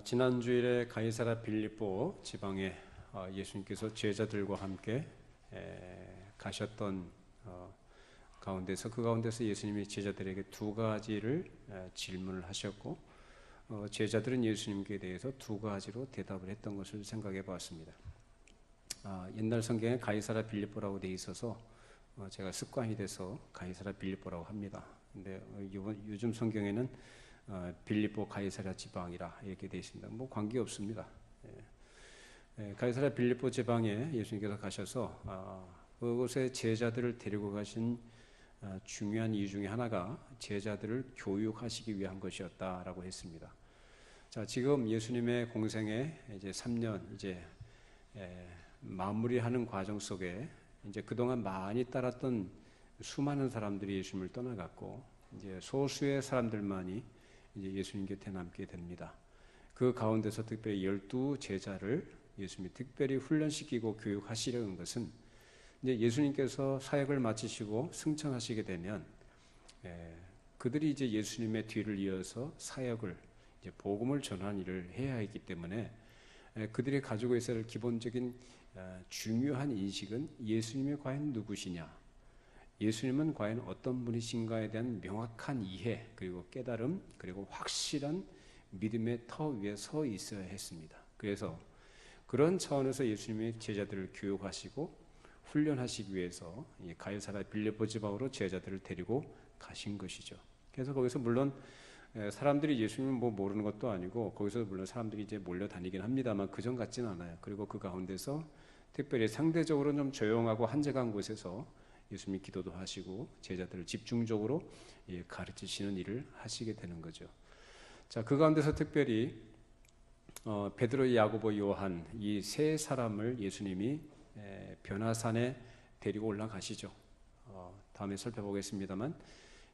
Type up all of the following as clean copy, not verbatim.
지난 주일에 가이사라 빌립보 지방에 예수님께서 제자들과 함께 가셨던 가운데서 그 가운데서 예수님이 제자들에게 두 가지를 질문을 하셨고 제자들은 예수님께 대해서 두 가지로 대답을 했던 것을 생각해 보았습니다. 옛날 성경에 가이사라 빌립보라고 되어 있어서 제가 습관이 돼서 가이사라 빌립보라고 합니다. 근데 요즘 성경에는 빌립보 가이사랴 지방이라 이렇게 되어 있습니다. 뭐 관계 없습니다. 가이사랴 빌립보 지방에 예수님께서 가셔서 그곳에 제자들을 데리고 가신 중요한 이유 중에 하나가 제자들을 교육하시기 위한 것이었다라고 했습니다. 자, 지금 예수님의 공생에 이제 3년 마무리하는 과정 속에 이제 그동안 많이 따랐던 수많은 사람들이 예수님을 떠나갔고 이제 소수의 사람들만이 이제 예수님 곁에 남게 됩니다. 그 가운데서 특별히 12 제자를 예수님이 특별히 훈련시키고 교육하시려는 것은 이제 예수님께서 사역을 마치시고 승천하시게 되면 그들이 이제 예수님의 뒤를 이어서 사역을 이제 복음을 전하는 일을 해야 하기 때문에 그들이 가지고 있어야 할 기본적인 중요한 인식은 예수님이 과연 누구시냐, 예수님은 과연 어떤 분이신가에 대한 명확한 이해, 그리고 깨달음, 그리고 확실한 믿음의 터 위에 서 있어야 했습니다. 그래서 그런 차원에서 예수님이 제자들을 교육하시고 훈련하시기 위해서 가이사랴 빌립보 지방으로 제자들을 데리고 가신 것이죠. 그래서 거기서 물론 사람들이 예수님을 뭐 모르는 것도 아니고 거기서 물론 사람들이 이제 몰려다니긴 합니다만 그전 같지는 않아요. 그리고 그 가운데서 특별히 상대적으로 좀 조용하고 한적한 곳에서 예수님이 기도도 하시고 제자들을 집중적으로 가르치시는 일을 하시게 되는 거죠. 자, 그 가운데서 특별히 베드로, 야고보, 요한 이 세 사람을 예수님이 변화산에 데리고 올라가시죠. 다음에 살펴보겠습니다만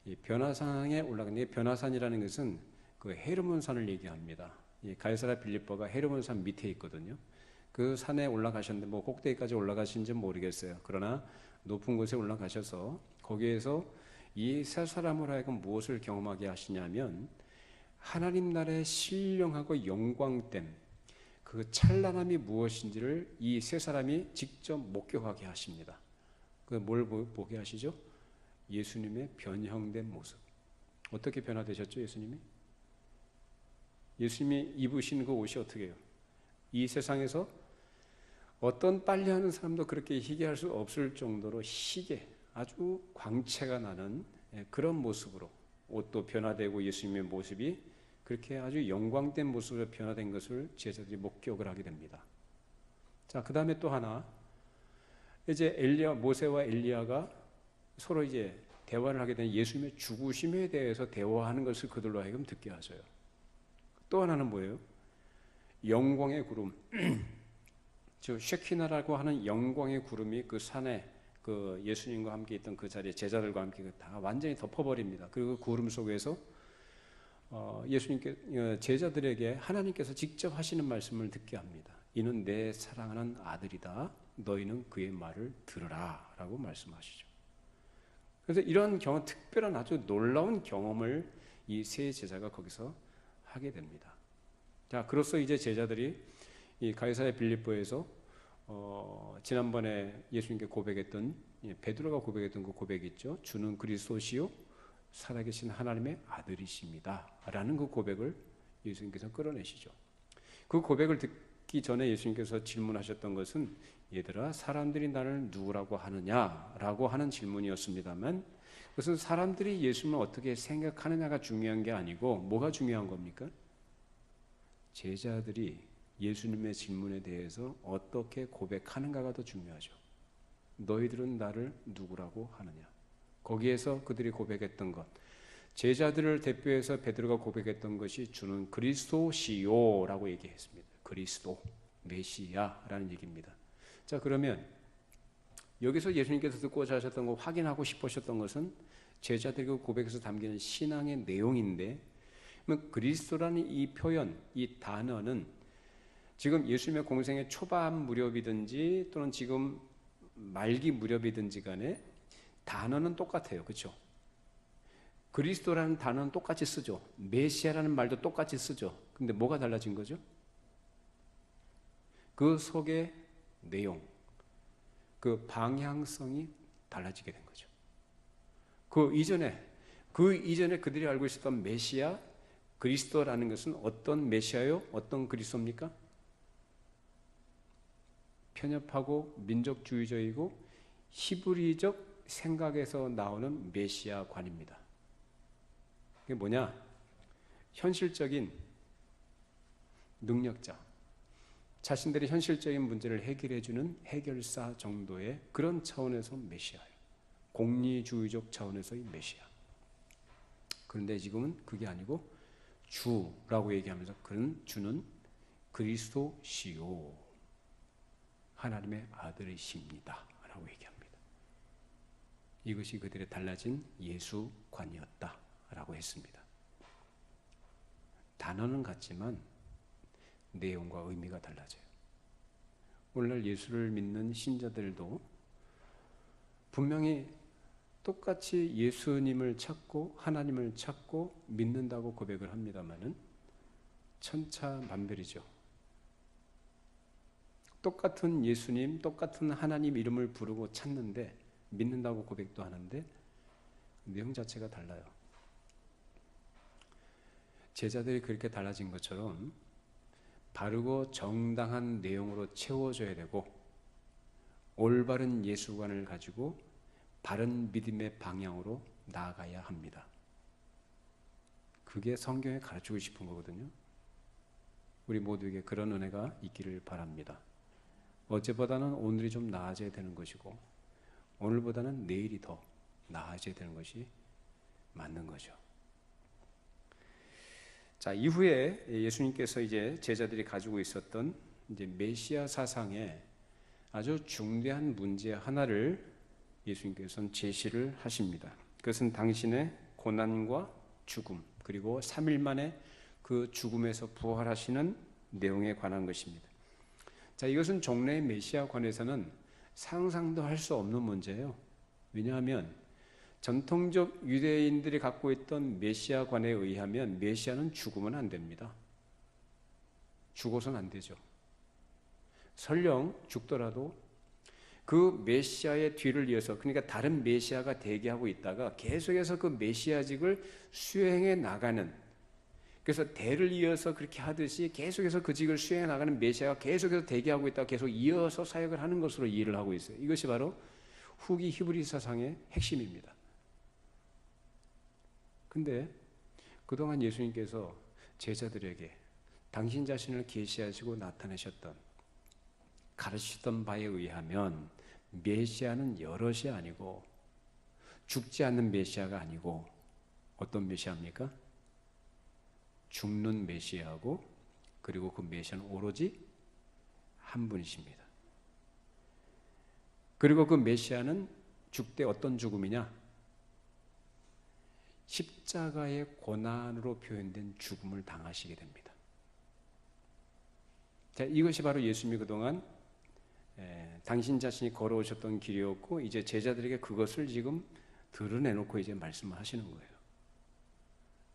이 변화산에 올라간 게 변화산이라는 것은 그 헤르몬산을 얘기합니다. 가이사랴 빌립보가 헤르몬산 밑에 있거든요. 그 산에 올라가셨는데 뭐 꼭대기까지 올라가신지 모르겠어요. 그러나 높은 곳에 올라가셔서 거기에서 이 세 사람을 하여금 무엇을 경험하게 하시냐면 하나님 나라의 신령하고 영광됨, 그 찬란함이 무엇인지를 이 세 사람이 직접 목격하게 하십니다. 그 뭘 보게 하시죠? 예수님의 변형된 모습. 어떻게 변화되셨죠, 예수님이? 예수님이 입으신 그 옷이 어떻게 해요? 이 세상에서 어떤 빨래하는 사람도 그렇게 희게 할 수 없을 정도로 희게 아주 광채가 나는 그런 모습으로 옷도 변화되고 예수님의 모습이 그렇게 아주 영광된 모습으로 변화된 것을 제자들이 목격을 하게 됩니다. 자, 그 다음에 또 하나, 이제 모세와 엘리야가 서로 이제 대화를 하게 되는 예수님의 죽으심에 대해서 대화하는 것을 그들로 하여금 듣게 하셔요. 또 하나는 뭐예요? 영광의 구름. 즉 쉐키나라고 하는 영광의 구름이 그 산에 그 예수님과 함께 있던 그 자리에 제자들과 함께 다 완전히 덮어버립니다. 그리고 그 구름 속에서 예수님께 제자들에게 하나님께서 직접 하시는 말씀을 듣게 합니다. 이는 내 사랑하는 아들이다. 너희는 그의 말을 들으라 라고 말씀하시죠. 그래서 이런 경험, 특별한 아주 놀라운 경험을 이 세 제자가 거기서 하게 됩니다. 자, 그로써 이제 제자들이 이 가이사랴 빌립보에서 지난번에 예수님께 고백했던 베드로가 고백했던 그 고백이 있죠. 주는 그리스도시요 살아계신 하나님의 아들이십니다 라는 그 고백을 예수님께서 끌어내시죠. 그 고백을 듣기 전에 예수님께서 질문하셨던 것은 얘들아 사람들이 나를 누구라고 하느냐라고 하는 질문이었습니다만 그것은 사람들이 예수님을 어떻게 생각하느냐가 중요한 게 아니고 뭐가 중요한 겁니까? 제자들이 예수님의 질문에 대해서 어떻게 고백하는가가 더 중요하죠. 너희들은 나를 누구라고 하느냐. 거기에서 그들이 고백했던 것, 제자들을 대표해서 베드로가 고백했던 것이 주는 그리스도시요라고 얘기했습니다. 그리스도, 메시아라는 얘기입니다. 자, 그러면 여기서 예수님께서 듣고자 하셨던 거 확인하고 싶으셨던 것은 제자들의 그 고백에서 담기는 신앙의 내용인데 그리스도라는 이 표현, 이 단어는 지금 예수님의 공생의 초반 무렵이든지 또는 지금 말기 무렵이든지 간에 단어는 똑같아요. 그렇죠? 그리스도라는 단어는 똑같이 쓰죠. 메시아라는 말도 똑같이 쓰죠. 근데 뭐가 달라진 거죠? 그 속의 내용, 그 방향성이 달라지게 된 거죠. 그 이전에 그들이 알고 있었던 메시아, 그리스도라는 것은 어떤 메시아요? 어떤 그리스도입니까? 편협하고 민족주의적이고 히브리적 생각에서 나오는 메시아관입니다. 그게 뭐냐? 현실적인 능력자, 자신들의 현실적인 문제를 해결해주는 해결사 정도의 그런 차원에서 메시아예요. 공리주의적 차원에서의 메시아. 그런데 지금은 그게 아니고 주라고 얘기하면서 그런 주는 그리스도시요 하나님의 아들이십니다 라고 얘기합니다. 이것이 그들의 달라진 예수관이었다 라고 했습니다. 단어는 같지만 내용과 의미가 달라져요. 오늘날 예수를 믿는 신자들도 분명히 똑같이 예수님을 찾고 하나님을 찾고 믿는다고 고백을 합니다마는 천차만별이죠. 똑같은 예수님, 똑같은 하나님 이름을 부르고 찾는데 믿는다고 고백도 하는데 내용 자체가 달라요. 제자들이 그렇게 달라진 것처럼 바르고 정당한 내용으로 채워져야 되고 올바른 예수관을 가지고 바른 믿음의 방향으로 나아가야 합니다. 그게 성경에 가르치고 싶은 거거든요. 우리 모두에게 그런 은혜가 있기를 바랍니다. 어제보다는 오늘이 좀 나아져야 되는 것이고 오늘보다는 내일이 더 나아져야 되는 것이 맞는 거죠. 자, 이후에 예수님께서 이제 제자들이 가지고 있었던 이제 메시아 사상에 아주 중대한 문제 하나를 예수님께서는 제시를 하십니다. 그것은 당신의 고난과 죽음, 그리고 3일 만에 그 죽음에서 부활하시는 내용에 관한 것입니다. 자, 이것은 종래의 메시아관에서는 상상도 할 수 없는 문제예요. 왜냐하면 전통적 유대인들이 갖고 있던 메시아관에 의하면 메시아는 죽으면 안 됩니다. 죽어서는 안 되죠. 설령 죽더라도 그 메시아의 뒤를 이어서, 그러니까 다른 메시아가 대기하고 있다가 계속해서 그 메시아직을 수행해 나가는, 그래서 대를 이어서 그렇게 하듯이 계속해서 그 직을 수행해 나가는 메시아가 계속해서 대기하고 있다가 계속 이어서 사역을 하는 것으로 이해를 하고 있어요. 이것이 바로 후기 히브리 사상의 핵심입니다. 근데 그동안 예수님께서 제자들에게 당신 자신을 계시하시고 나타내셨던, 가르치셨던 바에 의하면 메시아는 여럿이 아니고 죽지 않는 메시아가 아니고 어떤 메시아입니까? 죽는 메시아고, 그리고 그 메시아는 오로지 한 분이십니다. 그리고 그 메시아는 죽되 어떤 죽음이냐? 십자가의 고난으로 표현된 죽음을 당하시게 됩니다. 자, 이것이 바로 예수님이 그동안 당신 자신이 걸어오셨던 길이었고, 이제 제자들에게 그것을 지금 드러내놓고 이제 말씀을 하시는 거예요.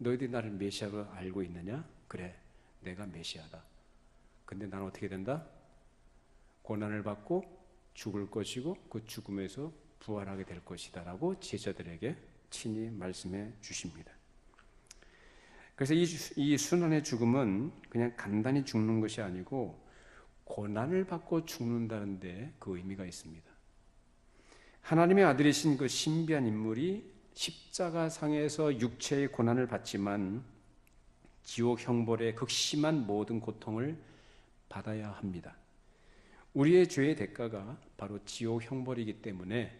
너희들이 나를 메시아로 알고 있느냐? 그래, 내가 메시아다. 근데 나는 어떻게 된다? 고난을 받고 죽을 것이고 그 죽음에서 부활하게 될 것이다 라고 제자들에게 친히 말씀해 주십니다. 그래서 이 순환의 죽음은 그냥 간단히 죽는 것이 아니고 고난을 받고 죽는다는 데 그 의미가 있습니다. 하나님의 아들이신 그 신비한 인물이 십자가상에서 육체의 고난을 받지만 지옥 형벌의 극심한 모든 고통을 받아야 합니다. 우리의 죄의 대가가 바로 지옥 형벌이기 때문에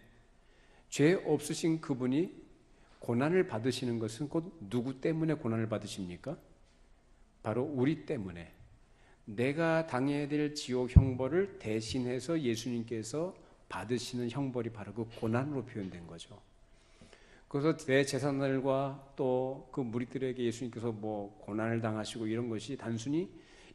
죄 없으신 그분이 고난을 받으시는 것은 곧 누구 때문에 고난을 받으십니까? 바로 우리 때문에. 내가 당해야 될 지옥 형벌을 대신해서 예수님께서 받으시는 형벌이 바로 그 고난으로 표현된 거죠. 그래서 대제사장들과 또 그 무리들에게 예수님께서 뭐 고난을 당하시고 이런 것이 단순히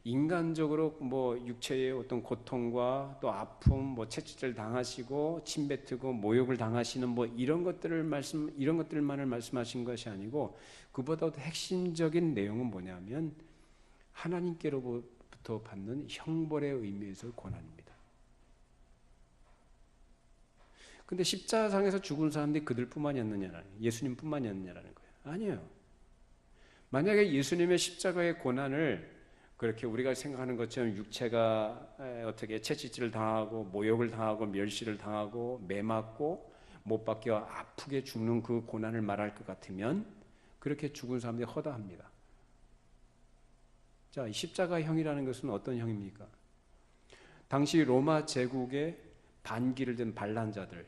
인간적으로 뭐 육체의 어떤 고통과 또 아픔, 뭐 채찍질 당하시고 침뱉고 모욕을 당하시는 뭐 이런 것들만을 말씀하신 것이 아니고, 그보다 더 핵심적인 내용은 뭐냐면 하나님께로부터 받는 형벌의 의미에서 고난입니다. 근데 십자가상에서 죽은 사람들이 그들뿐만이었느냐라는, 예수님뿐만이었느냐라는 거예요. 아니에요. 만약에 예수님의 십자가의 고난을 그렇게 우리가 생각하는 것처럼 육체가 어떻게 채찍질을 당하고 모욕을 당하고 멸시를 당하고 매맞고 못 박혀 아프게 죽는 그 고난을 말할 것 같으면 그렇게 죽은 사람들이 허다합니다. 자, 십자가형이라는 것은 어떤 형입니까? 당시 로마 제국의 반기를 든 반란자들,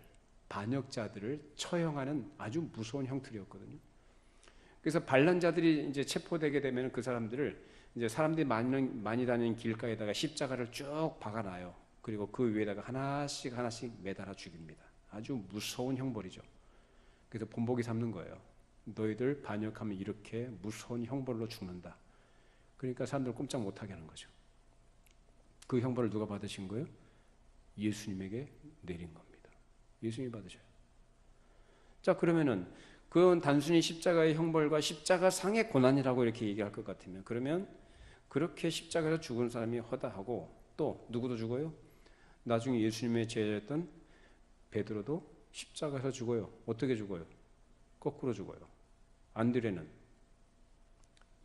반역자들을 처형하는 아주 무서운 형틀이었거든요. 그래서 반란자들이 이제 체포되게 되면 그 사람들을 이제 사람들이 많이 다니는 길가에다가 십자가를 쭉 박아놔요. 그리고 그 위에다가 하나씩 매달아 죽입니다. 아주 무서운 형벌이죠. 그래서 본보기 삼는 거예요. 너희들 반역하면 이렇게 무서운 형벌로 죽는다. 그러니까 사람들 꼼짝 못하게 하는 거죠. 그 형벌을 누가 받으신 거예요? 예수님에게 내린 겁니다. 예수님이 받으셔요. 자, 그러면은 그건 단순히 십자가의 형벌과 십자가상의 고난이라고 이렇게 얘기할 것 같으면, 그러면 그렇게 십자가에서 죽은 사람이 허다하고 또 누구도 죽어요? 나중에 예수님의 제자였던 베드로도 십자가에서 죽어요. 어떻게 죽어요? 거꾸로 죽어요. 안드레는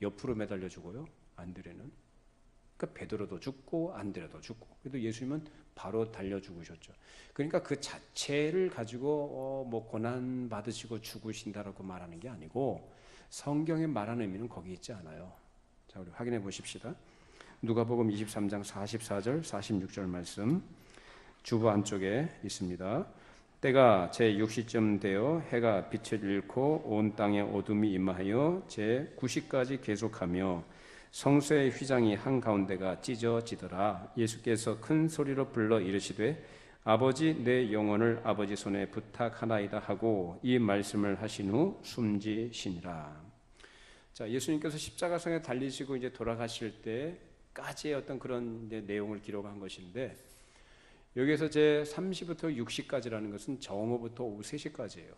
옆으로 매달려 죽어요. 안드레는. 그러니까 베드로도 죽고 안드레도 죽고. 그래도 예수님은 바로 달려 죽으셨죠. 그러니까 그 자체를 가지고 뭐 고난 받으시고 죽으신다라고 말하는 게 아니고, 성경에 말하는 의미는 거기 있지 않아요. 자, 우리 확인해 보십시다. 누가복음 23장 44절 46절 말씀 주보 안쪽에 있습니다. 때가 제6시쯤 되어 해가 빛을 잃고 온 땅에 어둠이 임하여 제9시까지 계속하며 성소의 휘장이 한가운데가 찢어지더라. 예수께서 큰 소리로 불러 이르시되 아버지 내 영혼을 아버지 손에 부탁하나이다 하고 이 말씀을 하신 후 숨지시니라. 자, 예수님께서 십자가상에 달리시고 이제 돌아가실 때까지의 어떤 그런 내용을 기록한 것인데, 여기에서 제 3시부터 6시까지라는 것은 정오부터 오후 3시까지예요.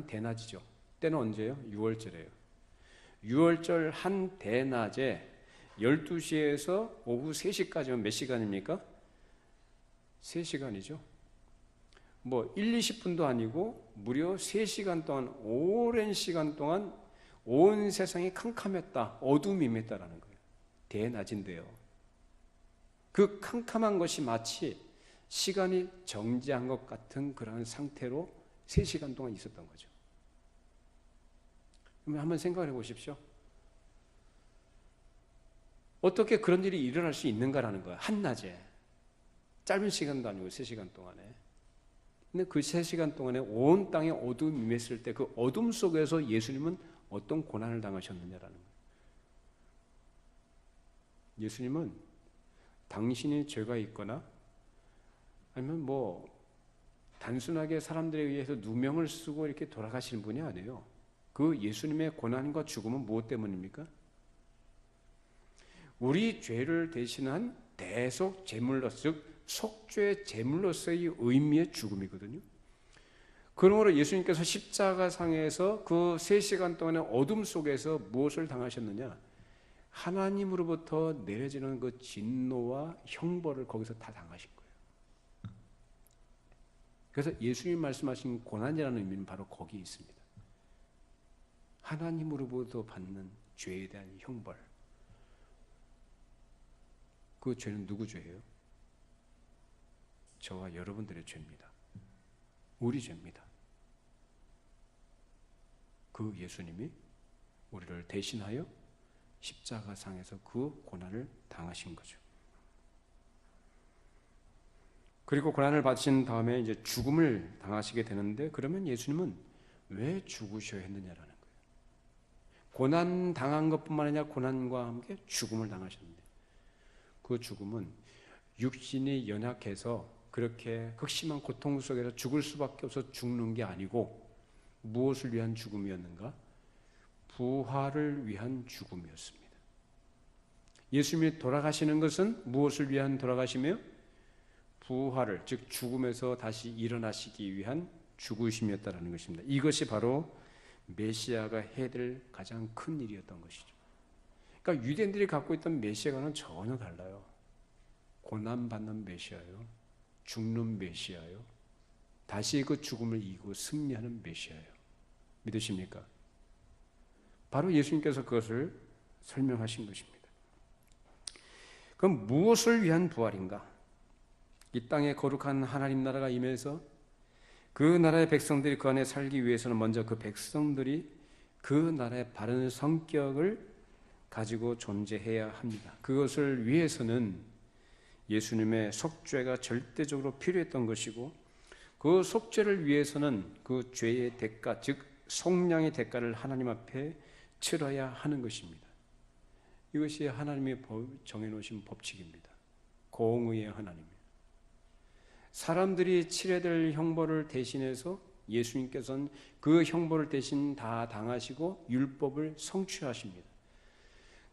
대낮이죠. 때는 언제예요? 6월절이에요. 6월절 한 대낮에 12시에서 오후 3시까지면 몇 시간입니까? 3시간이죠. 뭐 1, 20분도 아니고 무려 3시간 동안, 오랜 시간 동안 온 세상이 캄캄했다, 어둠이 임했다라는 거예요. 대낮인데요. 그 캄캄한 것이 마치 시간이 정지한 것 같은 그런 상태로 3시간 동안 있었던 거죠. 그러면 한번 생각해 보십시오. 어떻게 그런 일이 일어날 수 있는가라는 거야. 한낮에. 짧은 시간도 아니고 3시간 동안에. 근데 그 3시간 동안에 온 땅에 어둠이 임했을 때 그 어둠 속에서 예수님은 어떤 고난을 당하셨느냐라는 거예요. 예수님은 당신이 죄가 있거나 아니면 뭐 단순하게 사람들에 의해서 누명을 쓰고 이렇게 돌아가시는 분이 아니에요. 그 예수님의 고난과 죽음은 무엇 때문입니까? 우리 죄를 대신한 대속 제물로, 즉 속죄 제물로서의 의미의 죽음이거든요. 그러므로 예수님께서 십자가상에서 그 3시간 동안의 어둠 속에서 무엇을 당하셨느냐? 하나님으로부터 내려지는 그 진노와 형벌을 거기서 다 당하신 거예요. 그래서 예수님 말씀하신 고난이라는 의미는 바로 거기에 있습니다. 하나님으로부터 받는 죄에 대한 형벌. 그 죄는 누구 죄예요? 저와 여러분들의 죄입니다. 우리 죄입니다. 그 예수님이 우리를 대신하여 십자가상에서 그 고난을 당하신 거죠. 그리고 고난을 받으신 다음에 이제 죽음을 당하시게 되는데, 그러면 예수님은 왜 죽으셔야 했느냐라는 거예요. 고난 당한 것뿐만 아니라 고난과 함께 죽음을 당하셨는데, 그 죽음은 육신이 연약해서 그렇게 극심한 고통 속에서 죽을 수밖에 없어 죽는 게 아니고 무엇을 위한 죽음이었는가? 부활을 위한 죽음이었습니다. 예수님이 돌아가시는 것은 무엇을 위한 돌아가시며? 부활을, 즉 죽음에서 다시 일어나시기 위한 죽으심이었다는 것입니다. 이것이 바로 메시아가 해야 될 가장 큰 일이었던 것이죠. 그러니까 유대인들이 갖고 있던 메시아와는 전혀 달라요. 고난받는 메시아요. 죽는 메시아요. 다시 그 죽음을 이기고 승리하는 메시아예요. 믿으십니까? 바로 예수님께서 그것을 설명하신 것입니다. 그럼 무엇을 위한 부활인가? 이 땅에 거룩한 하나님 나라가 임해서 그 나라의 백성들이 그 안에 살기 위해서는 먼저 그 백성들이 그 나라의 바른 성격을 가지고 존재해야 합니다. 그것을 위해서는 예수님의 속죄가 절대적으로 필요했던 것이고, 그 속죄를 위해서는 그 죄의 대가, 즉 속량의 대가를 하나님 앞에 치러야 하는 것입니다. 이것이 하나님이 정해놓으신 법칙입니다. 공의의 하나님이에요. 사람들이 치러야 될 형벌을 대신해서 예수님께서는 그 형벌을 대신 다 당하시고 율법을 성취하십니다.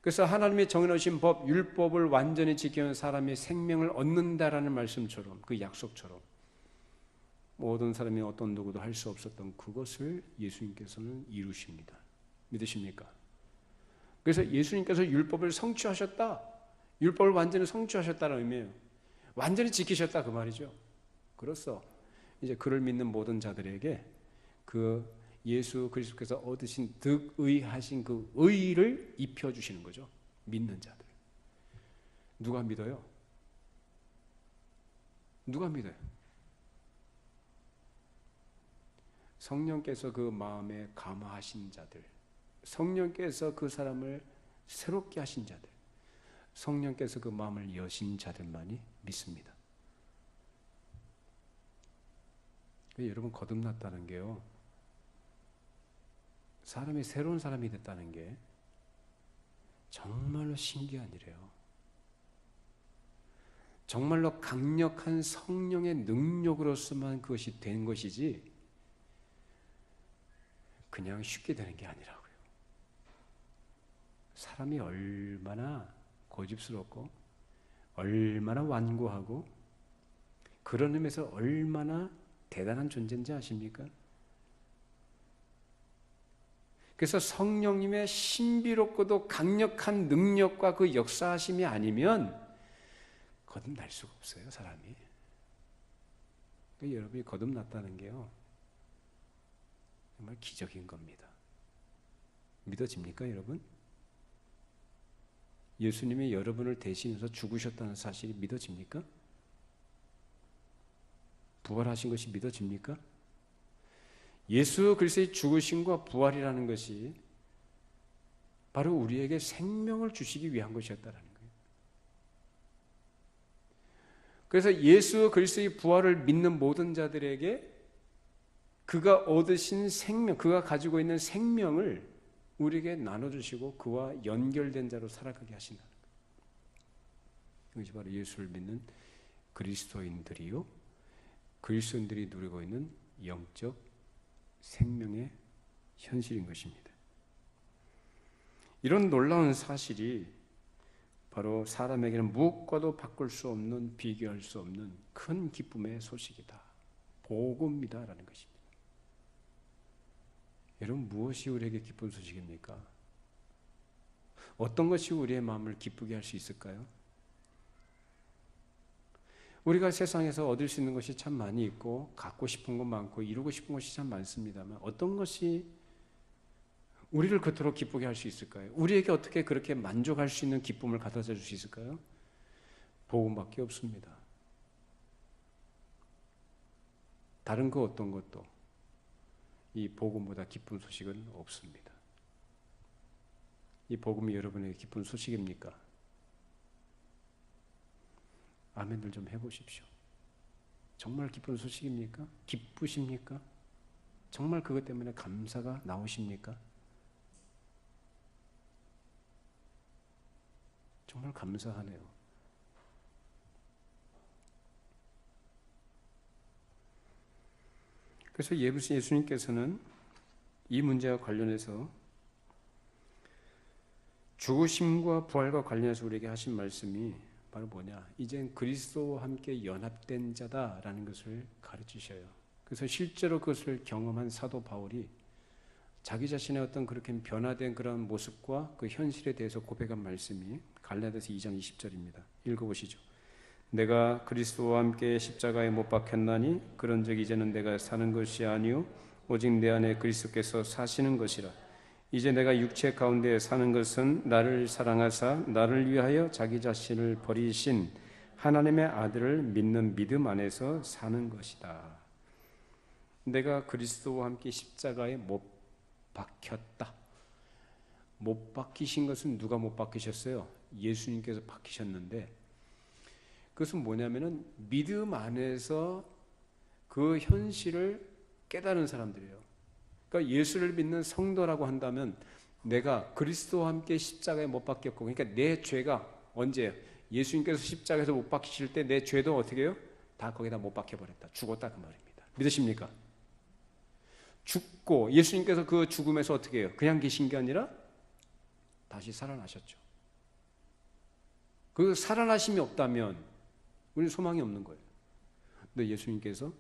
그래서 하나님이 정해놓으신 법, 율법을 완전히 지키는 사람이 생명을 얻는다라는 말씀처럼, 그 약속처럼 모든 사람이 어떤 누구도 할 수 없었던 그것을 예수님께서는 이루십니다. 믿으십니까? 그래서 예수님께서 율법을 성취하셨다, 율법을 완전히 성취하셨다는 의미예요. 완전히 지키셨다 그 말이죠. 그래서 이제 그를 믿는 모든 자들에게 그 예수 그리스도께서 얻으신 득의하신 그 의를 입혀주시는 거죠. 믿는 자들. 누가 믿어요? 누가 믿어요? 성령께서 그 마음에 감화하신 자들, 성령께서 그 사람을 새롭게 하신 자들, 성령께서 그 마음을 여신 자들만이 믿습니다. 여러분, 거듭났다는 게요, 사람이 새로운 사람이 됐다는 게 정말로 신기한 일이에요. 정말로 강력한 성령의 능력으로서만 그것이 된 것이지 그냥 쉽게 되는 게 아니라고요. 사람이 얼마나 고집스럽고 얼마나 완고하고 그런 의미에서 얼마나 대단한 존재인지 아십니까? 그래서 성령님의 신비롭고도 강력한 능력과 그 역사하심이 아니면 거듭날 수가 없어요, 사람이. 여러분이 거듭났다는 게요, 정말 기적인 겁니다. 믿어집니까, 여러분? 예수님이 여러분을 대신해서 죽으셨다는 사실이 믿어집니까? 부활하신 것이 믿어집니까? 예수 그리스도의 죽으심과 부활이라는 것이 바로 우리에게 생명을 주시기 위한 것이었다는 거예요. 그래서 예수 그리스도의 부활을 믿는 모든 자들에게 그가 얻으신 생명, 그가 가지고 있는 생명을 우리에게 나눠주시고 그와 연결된 자로 살아가게 하신다는 거예요. 이것이 바로 예수를 믿는 그리스도인들이요, 그리스도인들이 누리고 있는 영적 생명의 현실인 것입니다. 이런 놀라운 사실이 바로 사람에게는 무엇과도 바꿀 수 없는, 비교할 수 없는 큰 기쁨의 소식이다, 복음이다라는 것입니다. 여러분, 무엇이 우리에게 기쁜 소식입니까? 어떤 것이 우리의 마음을 기쁘게 할 수 있을까요? 우리가 세상에서 얻을 수 있는 것이 참 많이 있고 갖고 싶은 것 많고 이루고 싶은 것이 참 많습니다만 어떤 것이 우리를 그토록 기쁘게 할 수 있을까요? 우리에게 어떻게 그렇게 만족할 수 있는 기쁨을 가져다 줄 수 있을까요? 복음밖에 없습니다. 다른 그 어떤 것도 이 복음보다 기쁜 소식은 없습니다. 이 복음이 여러분에게 기쁜 소식입니까? 아멘들 좀 해보십시오. 정말 기쁜 소식입니까? 기쁘십니까? 정말 그것 때문에 감사가 나오십니까? 정말 감사하네요. 그래서 예수님께서는 이 문제와 관련해서 죽으심과 부활과 관련해서 우리에게 하신 말씀이 바로 뭐냐? 이젠 그리스도와 함께 연합된 자다라는 것을 가르치셔요. 그래서 실제로 그것을 경험한 사도 바울이 자기 자신의 어떤 그렇게 변화된 그런 모습과 그 현실에 대해서 고백한 말씀이 갈라디아서 2장 20절입니다. 읽어보시죠. 내가 그리스도와 함께 십자가에 못 박혔나니 그런즉 이제는 내가 사는 것이 아니요 오직 내 안에 그리스도께서 사시는 것이라. 이제 내가 육체 가운데 사는 것은 나를 사랑하사 나를 위하여 자기 자신을 버리신 하나님의 아들을 믿는 믿음 안에서 사는 것이다. 내가 그리스도와 함께 십자가에 못 박혔다. 못 박히신 것은 누가 못 박히셨어요? 예수님께서 박히셨는데, 그것은 뭐냐면은 믿음 안에서 그 현실을 깨달은 사람들이에요. 그러니까 예수를 믿는 성도라고 한다면 내가 그리스도와 함께 십자가에 못 박혔고, 그러니까 내 죄가 언제예요? 예수님께서 십자가에서 못 박히실 때 내 죄도 어떻게 해요? 다 거기다 못 박혀버렸다. 죽었다 그 말입니다. 믿으십니까? 죽고 예수님께서 그 죽음에서 어떻게 해요? 그냥 계신 게 아니라 다시 살아나셨죠. 그 살아나심이 없다면 우리는 소망이 없는 거예요. 근데 예수님께서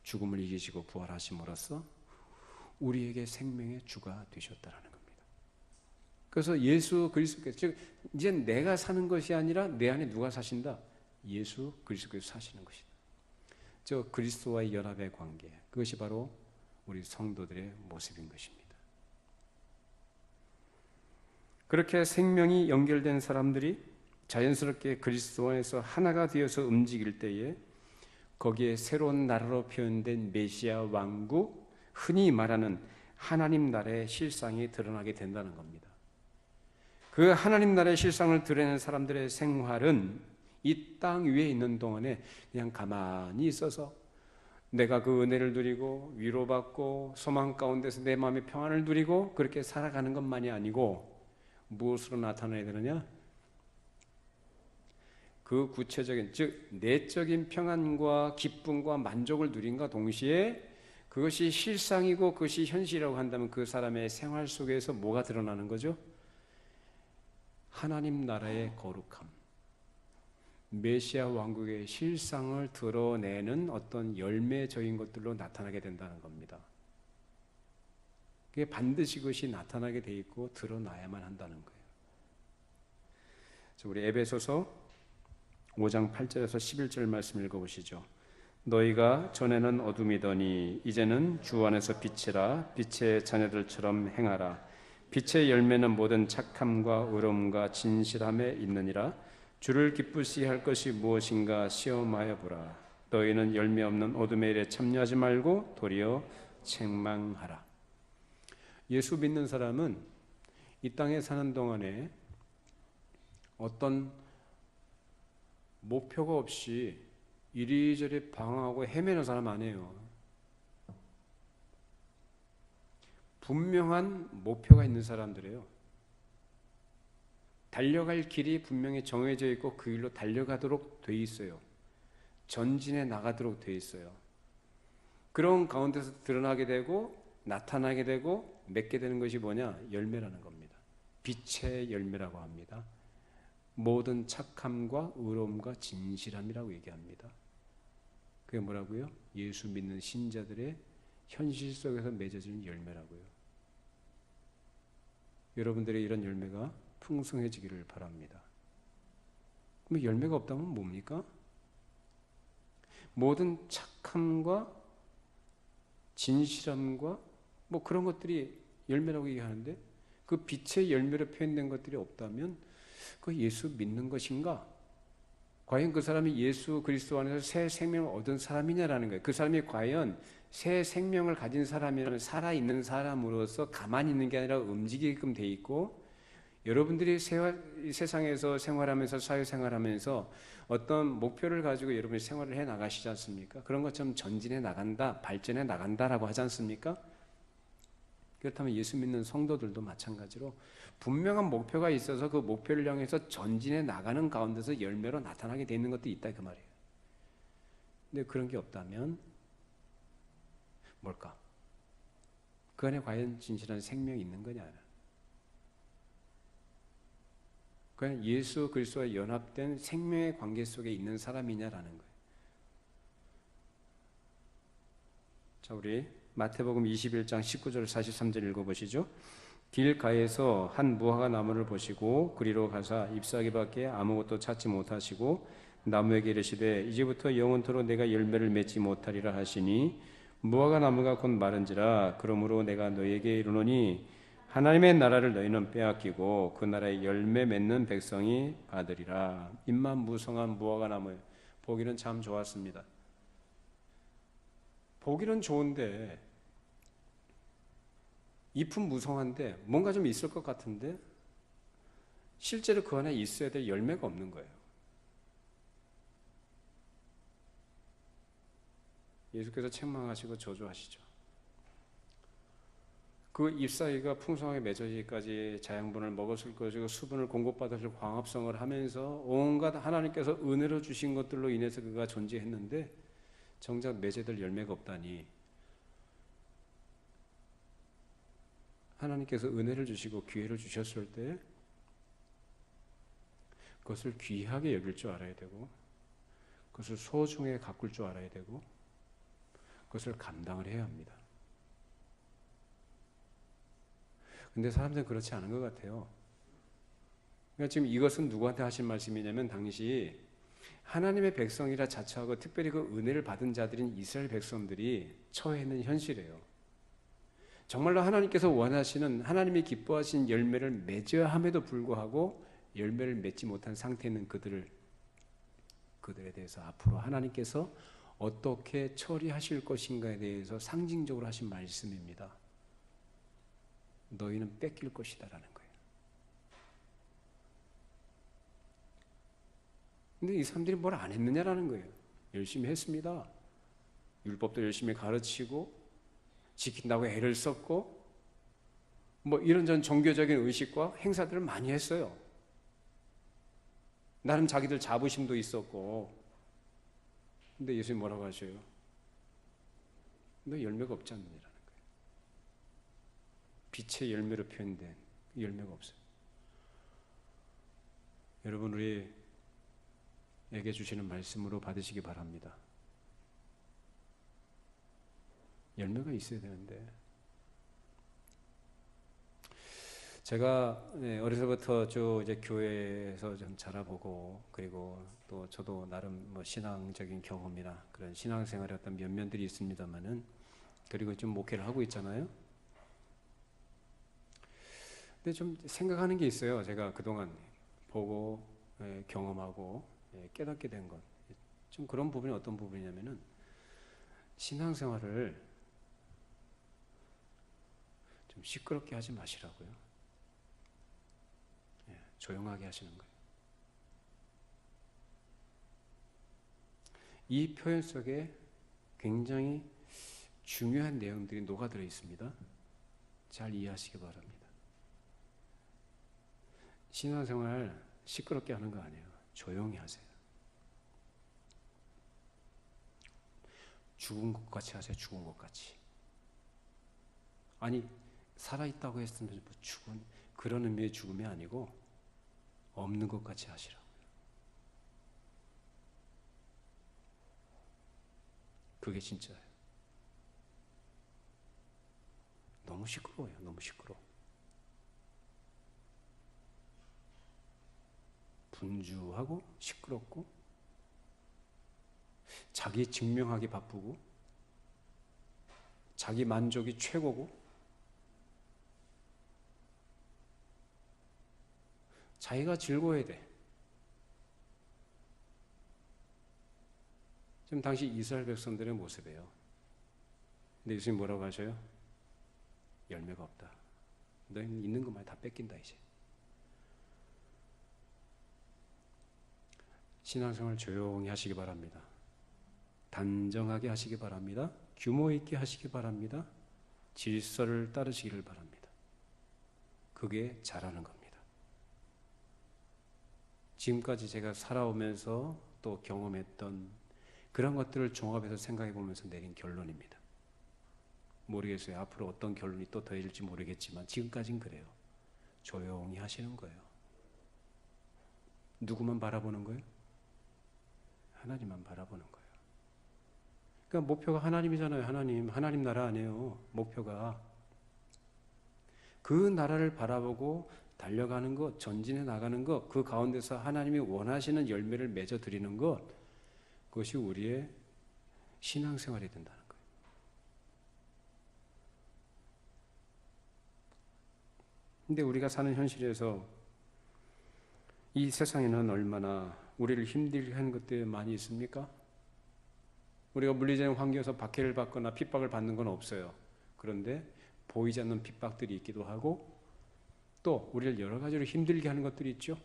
죽음을 이기시고 부활하심으로써 우리에게 생명의 주가 되셨다라는 겁니다. 그래서 예수 그리스도께서, 즉 이제 내가 사는 것이 아니라 내 안에 누가 사신다? 예수 그리스도께서 사시는 것이다. 저 그리스도와의 연합의 관계, 그것이 바로 우리 성도들의 모습인 것입니다. 그렇게 생명이 연결된 사람들이 자연스럽게 그리스도 안에서 하나가 되어서 움직일 때에 거기에 새로운 나라로 표현된 메시아 왕국, 흔히 말하는 하나님 나라의 실상이 드러나게 된다는 겁니다. 그 하나님 나라의 실상을 드러내는 사람들의 생활은 이 땅 위에 있는 동안에 그냥 가만히 있어서 내가 그 은혜를 누리고 위로받고 소망 가운데서 내 마음의 평안을 누리고 그렇게 살아가는 것만이 아니고 무엇으로 나타나야 되느냐? 그 구체적인, 즉 내적인 평안과 기쁨과 만족을 누린과 동시에 그것이 실상이고 그것이 현실이라고 한다면 그 사람의 생활 속에서 뭐가 드러나는 거죠? 하나님 나라의 거룩함, 메시아 왕국의 실상을 드러내는 어떤 열매적인 것들로 나타나게 된다는 겁니다. 그게 반드시 그것이 나타나게 돼 있고 드러나야만 한다는 거예요. 우리 에베소서 5장 8절에서 11절 말씀 읽어보시죠. 너희가 전에는 어둠이더니 이제는 주 안에서 빛이라. 빛의 자녀들처럼 행하라. 빛의 열매는 모든 착함과 의로움과 진실함에 있느니라. 주를 기쁘시게 할 것이 무엇인가 시험하여 보라. 너희는 열매 없는 어둠의 일에 참여하지 말고 도리어 책망하라. 예수 믿는 사람은 이 땅에 사는 동안에 어떤 목표가 없이 이리저리 방황하고 헤매는 사람 아니에요. 분명한 목표가 있는 사람들이에요. 달려갈 길이 분명히 정해져 있고 그 길로 달려가도록 돼 있어요. 전진해 나가도록 돼 있어요. 그런 가운데서 드러나게 되고 나타나게 되고 맺게 되는 것이 뭐냐? 열매라는 겁니다. 빛의 열매라고 합니다. 모든 착함과 의로움과 진실함이라고 얘기합니다. 그게 뭐라고요? 예수 믿는 신자들의 현실 속에서 맺어지는 열매라고요. 여러분들의 이런 열매가 풍성해지기를 바랍니다. 그럼 열매가 없다면 뭡니까? 모든 착함과 진실함과 뭐 그런 것들이 열매라고 얘기하는데 그 빛의 열매로 표현된 것들이 없다면 그 예수 믿는 것인가? 과연 그 사람이 예수 그리스도 안에서 새 생명을 얻은 사람이냐라는 거예요. 그 사람이 과연 새 생명을 가진 사람이라면 살아있는 사람으로서 가만히 있는 게 아니라 움직이게끔 돼 있고, 여러분들이 세상에서 생활하면서 사회생활하면서 어떤 목표를 가지고 여러분이 생활을 해 나가시지 않습니까? 그런 것처럼 전진해 나간다, 발전해 나간다라고 하지 않습니까? 그렇다면 예수 믿는 성도들도 마찬가지로 분명한 목표가 있어서 그 목표를 향해서 전진해 나가는 가운데서 열매로 나타나게 되는 것도 있다 그 말이에요. 근데 그런 게 없다면 뭘까? 그 안에 과연 진실한 생명이 있는 거냐? 그냥 예수 그리스도와 연합된 생명의 관계 속에 있는 사람이냐라는 거예요. 자, 우리 마태복음 21장 19절 43절 읽어보시죠. 길가에서 한 무화과 나무를 보시고 그리로 가사 잎사귀밖에 아무것도 찾지 못하시고 나무에게 이르시되 이제부터 영원토록 내가 열매를 맺지 못하리라 하시니 무화과 나무가 곧 마른지라. 그러므로 내가 너희에게 이르노니 하나님의 나라를 너희는 빼앗기고 그 나라의 열매 맺는 백성이 받으리라. 잎만 무성한 무화과 나무, 보기는 참 좋았습니다. 보기는 좋은데 잎은 무성한데 뭔가 좀 있을 것 같은데 실제로 그 안에 있어야 될 열매가 없는 거예요. 예수께서 책망하시고 저주하시죠. 그 잎사귀가 풍성하게 맺어지기까지 자양분을 먹었을 것이고 수분을 공급받았을 광합성을 하면서 온갖 하나님께서 은혜로 주신 것들로 인해서 그가 존재했는데 정작 맺어질 열매가 없다니, 하나님께서 은혜를 주시고 기회를 주셨을 때 그것을 귀하게 여길 줄 알아야 되고 그것을 소중하게 가꿀 줄 알아야 되고 그것을 감당을 해야 합니다. 근데 사람들은 그렇지 않은 것 같아요. 그러니까 지금 이것은 누구한테 하신 말씀이냐면 당시 하나님의 백성이라 자처하고 특별히 그 은혜를 받은 자들인 이스라엘 백성들이 처해 있는 현실이에요. 정말로 하나님께서 원하시는, 하나님이 기뻐하신 열매를 맺어야 함에도 불구하고 열매를 맺지 못한 상태에 있는 그들에 대해서 앞으로 하나님께서 어떻게 처리하실 것인가에 대해서 상징적으로 하신 말씀입니다. 너희는 뺏길 것이다라는 거예요. 근데 이 사람들이 뭘 안 했느냐라는 거예요. 열심히 했습니다. 율법도 열심히 가르치고 지킨다고 애를 썼고 뭐 이런저런 종교적인 의식과 행사들을 많이 했어요. 나름 자기들 자부심도 있었고. 근데 예수님이 뭐라고 하셔요? 너 열매가 없지 않느냐라는 거예요. 빛의 열매로 표현된 열매가 없어요. 여러분, 우리에게 주시는 말씀으로 받으시기 바랍니다. 열매가 있어야 되는데, 제가 어려서부터 쭉 이제 교회에서 좀 자라보고, 그리고 또 저도 나름 뭐 신앙적인 경험이나 그런 신앙생활의 어떤 면면들이 있습니다만은, 그리고 좀 목회를 하고 있잖아요. 근데 좀 생각하는 게 있어요. 제가 그동안 보고 경험하고 깨닫게 된 것. 좀 그런 부분이 어떤 부분이냐면은, 신앙생활을 좀 시끄럽게 하지 마시라고요. 조용하게 하시는 거예요. 이 표현 속에 굉장히 중요한 내용들이 녹아들어 있습니다. 잘 이해하시기 바랍니다. 신앙생활 시끄럽게 하는 거 아니에요. 조용히 하세요. 죽은 것 같이 하세요. 죽은 것 같이. 아니, 살아있다고 했으면 뭐 죽은, 그런 의미의 죽음이 아니고 없는 것 같이 하시라고요. 그게 진짜예요. 너무 시끄러워요. 너무 시끄러워. 분주하고 시끄럽고 자기 증명하기 바쁘고 자기 만족이 최고고 자기가 즐거워야 돼. 지금 당시 이스라엘 백성들의 모습이에요. 근데 예수님 뭐라고 하셔요? 열매가 없다. 너희는 있는 것만 다 뺏긴다 이제. 신앙생활 조용히 하시기 바랍니다. 단정하게 하시기 바랍니다. 규모 있게 하시기 바랍니다. 질서를 따르시기를 바랍니다. 그게 잘하는 겁니다. 지금까지 제가 살아오면서 또 경험했던 그런 것들을 종합해서 생각해 보면서 내린 결론입니다. 모르겠어요. 앞으로 어떤 결론이 또 더해질지 모르겠지만 지금까지는 그래요. 조용히 하시는 거예요. 누구만 바라보는 거예요? 하나님만 바라보는 거예요. 그러니까 목표가 하나님이잖아요. 하나님 나라 아니에요. 목표가 그 나라를 바라보고 달려가는 것, 전진해 나가는 것, 그 가운데서 하나님이 원하시는 열매를 맺어 드리는 것, 그것이 우리의 신앙생활이 된다는 거예요. 근데 우리가 사는 현실에서 이 세상에는 얼마나 우리를 힘들게 하는 것들이 많이 있습니까? 우리가 물리적인 환경에서 박해를 받거나 핍박을 받는 건 없어요. 그런데 보이지 않는 핍박들이 있기도 하고 또 우리를 여러 가지로 힘들게 하는 것들이 있죠.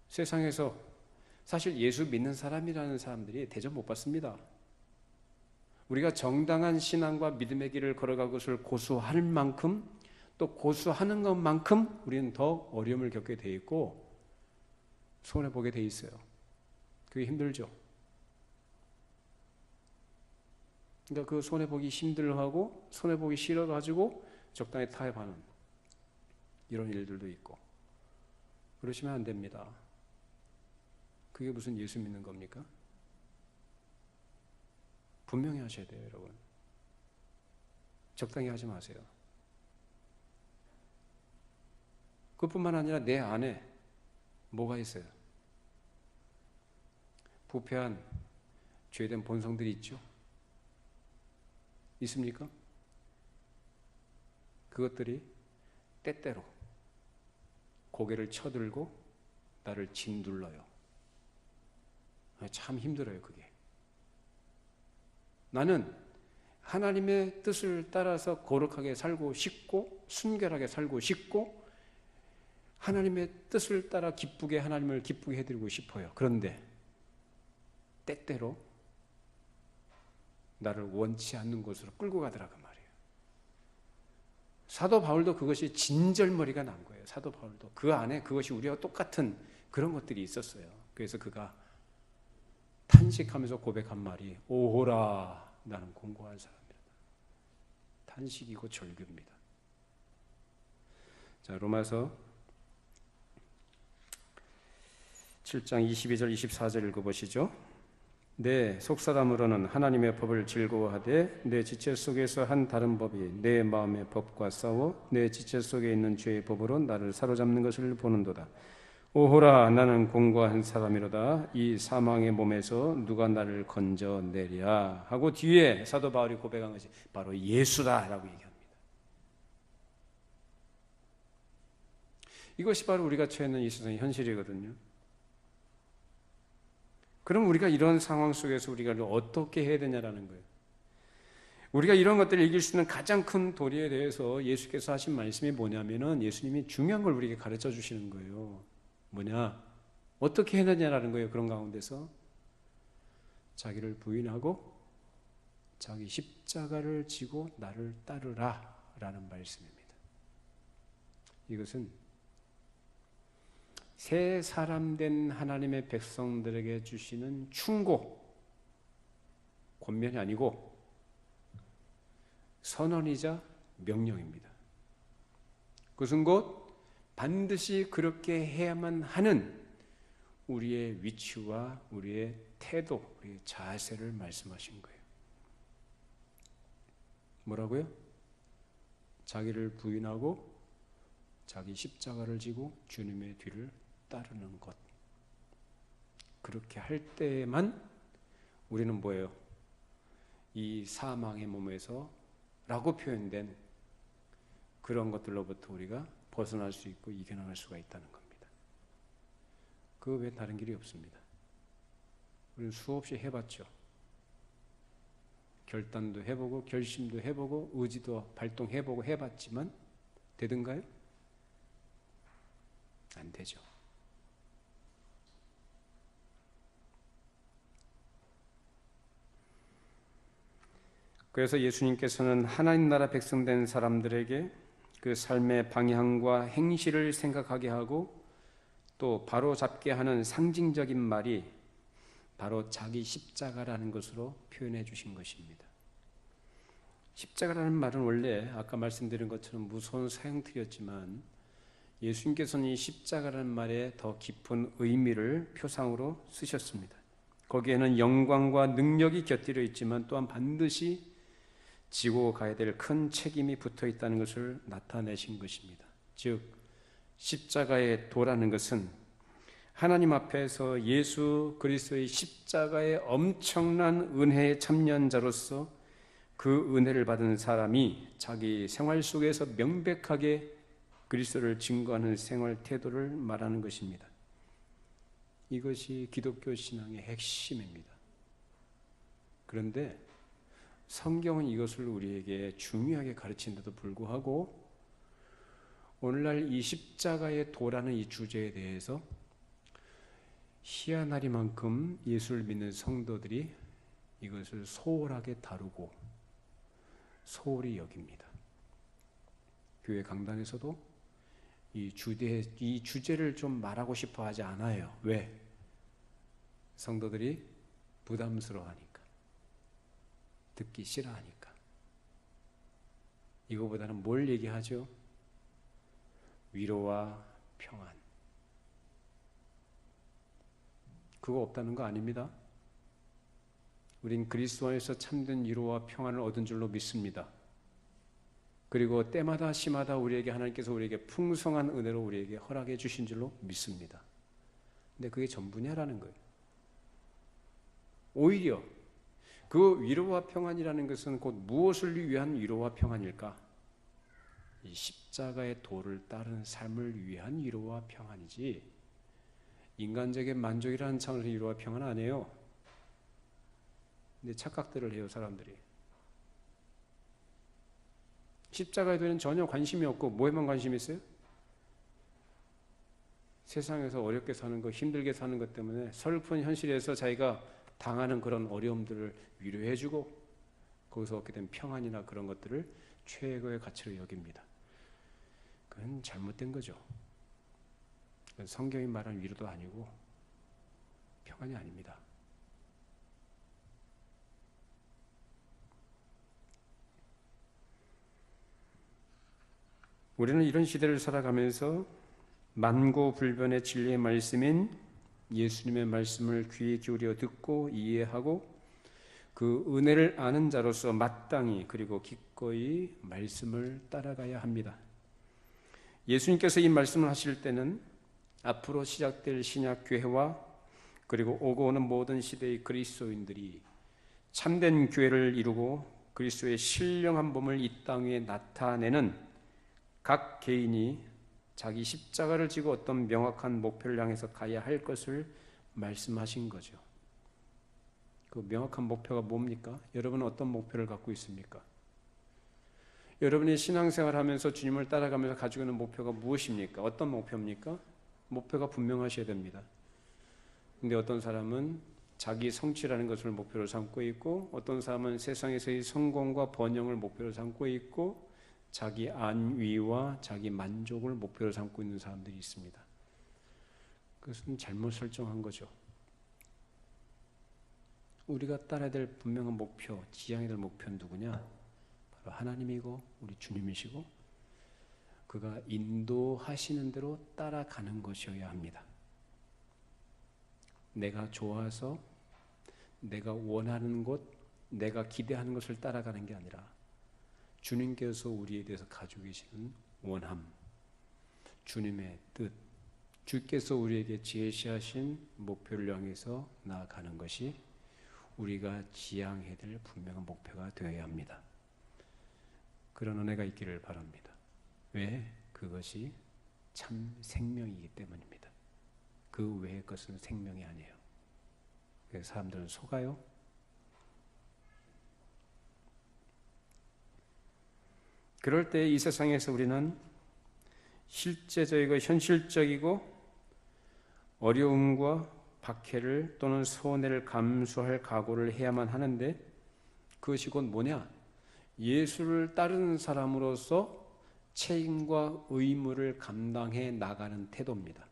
세상에서 사실 예수 믿는 사람이라는 사람들이 대접 못 받습니다. 우리가 정당한 신앙과 믿음의 길을 걸어갈 것을 고수할 만큼 또 고수하는 것만큼 우리는 더 어려움을 겪게 돼 있고 손해보게 돼 있어요. 그게 힘들죠. 그러니까 그 손해보기 힘들어하고 손해보기 싫어가지고 적당히 타협하는 이런 일들도 있고 그러시면 안 됩니다. 그게 무슨 예수 믿는 겁니까? 분명히 하셔야 돼요, 여러분. 적당히 하지 마세요. 그뿐만 아니라 내 안에 뭐가 있어요? 부패한 죄된 본성들이 있죠? 있습니까? 그것들이 때때로 고개를 쳐들고 나를 짓눌러요. 참 힘들어요, 그게. 나는 하나님의 뜻을 따라서 거룩하게 살고 싶고 순결하게 살고 싶고 하나님의 뜻을 따라 기쁘게 하나님을 기쁘게 해드리고 싶어요. 그런데 때때로 나를 원치 않는 곳으로 끌고 가더라 그 말이에요. 사도 바울도 그것이 진절머리가 난 거예요. 사도 바울도 그 안에 그것이 우리와 똑같은 그런 것들이 있었어요. 그래서 그가 탄식하면서 고백한 말이 오호라 나는 공고한 사람이다. 탄식이고 절규입니다. 자, 로마서 7장 22절 24절 읽어보시죠. 내 속사람으로는 하나님의 법을 즐거워하되 내 지체 속에서 한 다른 법이 내 마음의 법과 싸워 내 지체 속에 있는 죄의 법으로 나를 사로잡는 것을 보는도다. 오호라 나는 공고한 사람이로다. 이 사망의 몸에서 누가 나를 건져내랴 하고 뒤에 사도 바울이 고백한 것이 바로 예수다라고 얘기합니다. 이것이 바로 우리가 처해 있는 이 세상의 현실이거든요. 그럼 우리가 이런 상황 속에서 우리가 어떻게 해야 되냐라는 거예요. 우리가 이런 것들을 이길 수 있는 가장 큰 도리에 대해서 예수께서 하신 말씀이 뭐냐면은 예수님이 중요한 걸 우리에게 가르쳐 주시는 거예요. 뭐냐? 어떻게 해야 되냐라는 거예요. 그런 가운데서 자기를 부인하고 자기 십자가를 지고 나를 따르라 라는 말씀입니다. 이것은 새 사람된 하나님의 백성들에게 주시는 충고, 권면이 아니고 선언이자 명령입니다. 그것은 곧 반드시 그렇게 해야만 하는 우리의 위치와 우리의 태도, 우리의 자세를 말씀하신 거예요. 뭐라고요? 자기를 부인하고 자기 십자가를 지고 주님의 뒤를 따르는 것. 그렇게 할 때에만 우리는 뭐예요? 이 사망의 몸에서 라고 표현된 그런 것들로부터 우리가 벗어날 수 있고 이겨나갈 수가 있다는 겁니다. 그 외에 다른 길이 없습니다. 우리는 수없이 해봤죠. 결단도 해보고 결심도 해보고 의지도 발동해보고 해봤지만 되든가요? 안 되죠. 그래서 예수님께서는 하나님 나라 백성된 사람들에게 그 삶의 방향과 행실을 생각하게 하고 또 바로 잡게 하는 상징적인 말이 바로 자기 십자가라는 것으로 표현해 주신 것입니다. 십자가라는 말은 원래 아까 말씀드린 것처럼 무서운 사형틀이었지만 예수님께서는 이 십자가라는 말에 더 깊은 의미를 표상으로 쓰셨습니다. 거기에는 영광과 능력이 곁들여 있지만 또한 반드시 지고 가야 될 큰 책임이 붙어 있다는 것을 나타내신 것입니다. 즉 십자가의 도라는 것은 하나님 앞에서 예수 그리스도의 십자가의 엄청난 은혜의 참여자로서 그 은혜를 받은 사람이 자기 생활 속에서 명백하게 그리스도를 증거하는 생활 태도를 말하는 것입니다. 이것이 기독교 신앙의 핵심입니다. 그런데 성경은 이것을 우리에게 중요하게 가르친데도 불구하고 오늘날 이 십자가의 도라는 이 주제에 대해서 희한하리만큼 예수를 믿는 성도들이 이것을 소홀하게 다루고 소홀히 여깁니다. 교회 강단에서도 이 주제를 좀 말하고 싶어 하지 않아요. 왜? 성도들이 부담스러워하니까, 듣기 싫어하니까. 이거보다는 뭘 얘기하죠? 위로와 평안. 그거 없다는 거 아닙니다. 우린 그리스도 안에서 참된 위로와 평안을 얻은 줄로 믿습니다. 그리고 때마다 시마다 우리에게 하나님께서 우리에게 풍성한 은혜로 우리에게 허락해 주신 줄로 믿습니다. 근데 그게 전부냐라는 거예요. 오히려 그 위로와 평안이라는 것은 곧 무엇을 위한 위로와 평안일까? 이 십자가의 도를 따르는 삶을 위한 위로와 평안이지 인간적인 만족이라는 차원에서 위로와 평안 아니에요. 근데 착각들을 해요, 사람들이. 십자가에 대한 전혀 관심이 없고 뭐에만 관심이 있어요? 세상에서 어렵게 사는 것, 힘들게 사는 것 때문에 슬픈 현실에서 자기가 당하는 그런 어려움들을 위로해주고 거기서 얻게 된 평안이나 그런 것들을 최고의 가치로 여깁니다. 그건 잘못된 거죠. 그건 성경이 말하는 위로도 아니고 평안이 아닙니다. 우리는 이런 시대를 살아가면서 만고불변의 진리의 말씀인 예수님의 말씀을 귀에 기울여 듣고 이해하고 그 은혜를 아는 자로서 마땅히 그리고 기꺼이 말씀을 따라가야 합니다. 예수님께서 이 말씀을 하실 때는 앞으로 시작될 신약교회와 그리고 오고 오는 모든 시대의 그리스도인들이 참된 교회를 이루고 그리스도의 신령한 몸을 이 땅 위에 나타내는 각 개인이 자기 십자가를 지고 어떤 명확한 목표를 향해서 가야 할 것을 말씀하신 거죠. 그 명확한 목표가 뭡니까? 여러분은 어떤 목표를 갖고 있습니까? 여러분이 신앙생활을 하면서 주님을 따라가면서 가지고 있는 목표가 무엇입니까? 어떤 목표입니까? 목표가 분명하셔야 됩니다. 근데 어떤 사람은 자기 성취라는 것을 목표로 삼고 있고 어떤 사람은 세상에서의 성공과 번영을 목표로 삼고 있고 자기 안위와 자기 만족을 목표로 삼고 있는 사람들이 있습니다. 그것은 잘못 설정한 거죠. 우리가 따라야 될 분명한 목표, 지향해야 될 목표는 누구냐? 바로 하나님이고 우리 주님이시고 그가 인도하시는 대로 따라가는 것이어야 합니다. 내가 좋아서 내가 원하는 것, 내가 기대하는 것을 따라가는 게 아니라 주님께서 우리에 대해서 가지고 계시는 원함, 주님의 뜻, 주께서 우리에게 제시하신 목표를 향해서 나아가는 것이 우리가 지향해야 될 분명한 목표가 되어야 합니다. 그런 은혜가 있기를 바랍니다. 왜? 그것이 참 생명이기 때문입니다. 그 외의 것은 생명이 아니에요. 그래서 사람들은 속아요. 그럴 때 이 세상에서 우리는 실제적이고 현실적이고 어려움과 박해를 또는 손해를 감수할 각오를 해야만 하는데 그것이 곧 뭐냐? 예수를 따르는 사람으로서 책임과 의무를 감당해 나가는 태도입니다.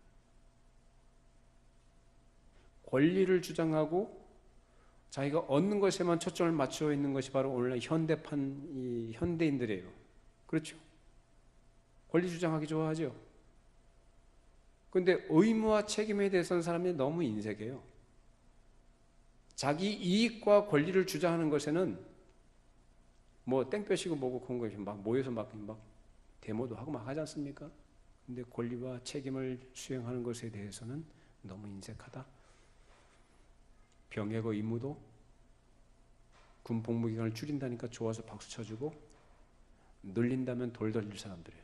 권리를 주장하고 자기가 얻는 것에만 초점을 맞추어 있는 것이 바로 오늘날 현대인들이에요. 그렇죠? 권리 주장하기 좋아하죠. 그런데 의무와 책임에 대해서는 사람들이 너무 인색해요. 자기 이익과 권리를 주장하는 것에는 뭐 땡볕이고 뭐고 그런 것이 막 모여서 막 데모도 하고 막 하지 않습니까? 근데 권리와 책임을 수행하는 것에 대해서는 너무 인색하다. 병역의 의무도 군 복무 기간을 줄인다니까 좋아서 박수 쳐주고 늘린다면 돌 돌릴 사람들이에요.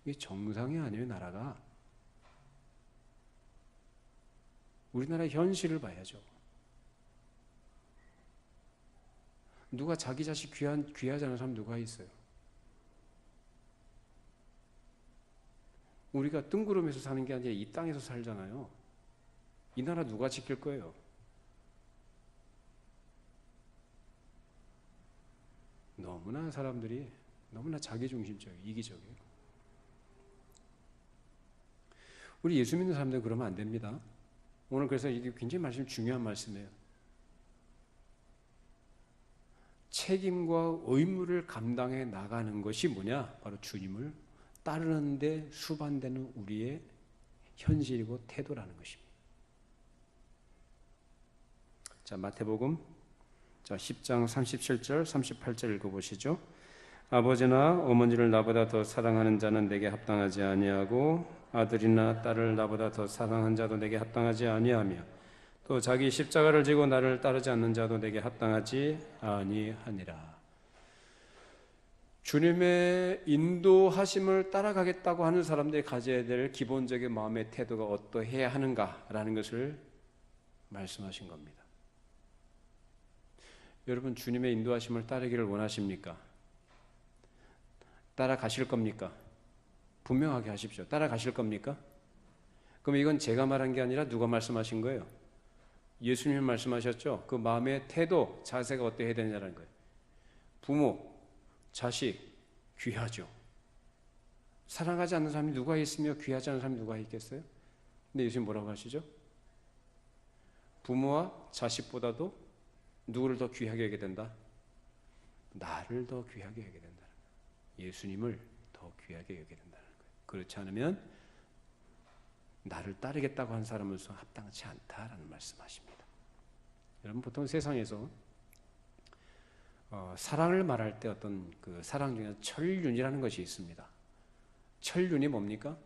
이게 정상이 아니에요, 나라가. 우리나라 현실을 봐야죠. 누가 자기 자식 귀하지 않은 사람 누가 있어요? 우리가 뜬구름에서 사는 게 아니라 이 땅에서 살잖아요. 이 나라 누가 지킬 거예요? 너무나 사람들이 너무나 자기중심적이에요. 이기적이에요. 우리 예수 믿는 사람들은 그러면 안 됩니다. 오늘 그래서 이게 굉장히 중요한 말씀이에요. 책임과 의무를 감당해 나가는 것이 뭐냐? 바로 주님을 따르는데 수반되는 우리의 현실이고 태도라는 것입니다. 자, 마태복음 10장 37절 38절 읽어보시죠. 아버지나 어머니를 나보다 더 사랑하는 자는 내게 합당하지 아니하고 아들이나 딸을 나보다 더 사랑하는 자도 내게 합당하지 아니하며 또 자기 십자가를 지고 나를 따르지 않는 자도 내게 합당하지 아니하니라. 주님의 인도하심을 따라가겠다고 하는 사람들이 가져야 될 기본적인 마음의 태도가 어떠해야 하는가라는 것을 말씀하신 겁니다. 여러분, 주님의 인도하심을 따르기를 원하십니까? 따라가실 겁니까? 분명하게 하십시오. 따라가실 겁니까? 그럼 이건 제가 말한 게 아니라 누가 말씀하신 거예요? 예수님이 말씀하셨죠. 그 마음의 태도, 자세가 어떠해야 되느냐는 거예요. 부모, 자식, 귀하죠. 사랑하지 않는 사람이 누가 있으며 귀하지 않은 사람이 누가 있겠어요? 근데 예수님 뭐라고 하시죠? 부모와 자식보다도 누구를 더 귀하게 여겨야 된다? 나를 더 귀하게 여겨야 된다는 거예요. 예수님을 더 귀하게 여겨야 된다는 거예요. 그렇지 않으면 나를 따르겠다고 한 사람으로서 합당치 않다라는 말씀하십니다. 여러분, 보통 세상에서 사랑을 말할 때 어떤 그 사랑 중에 철륜이라는 것이 있습니다. 철륜이 뭡니까?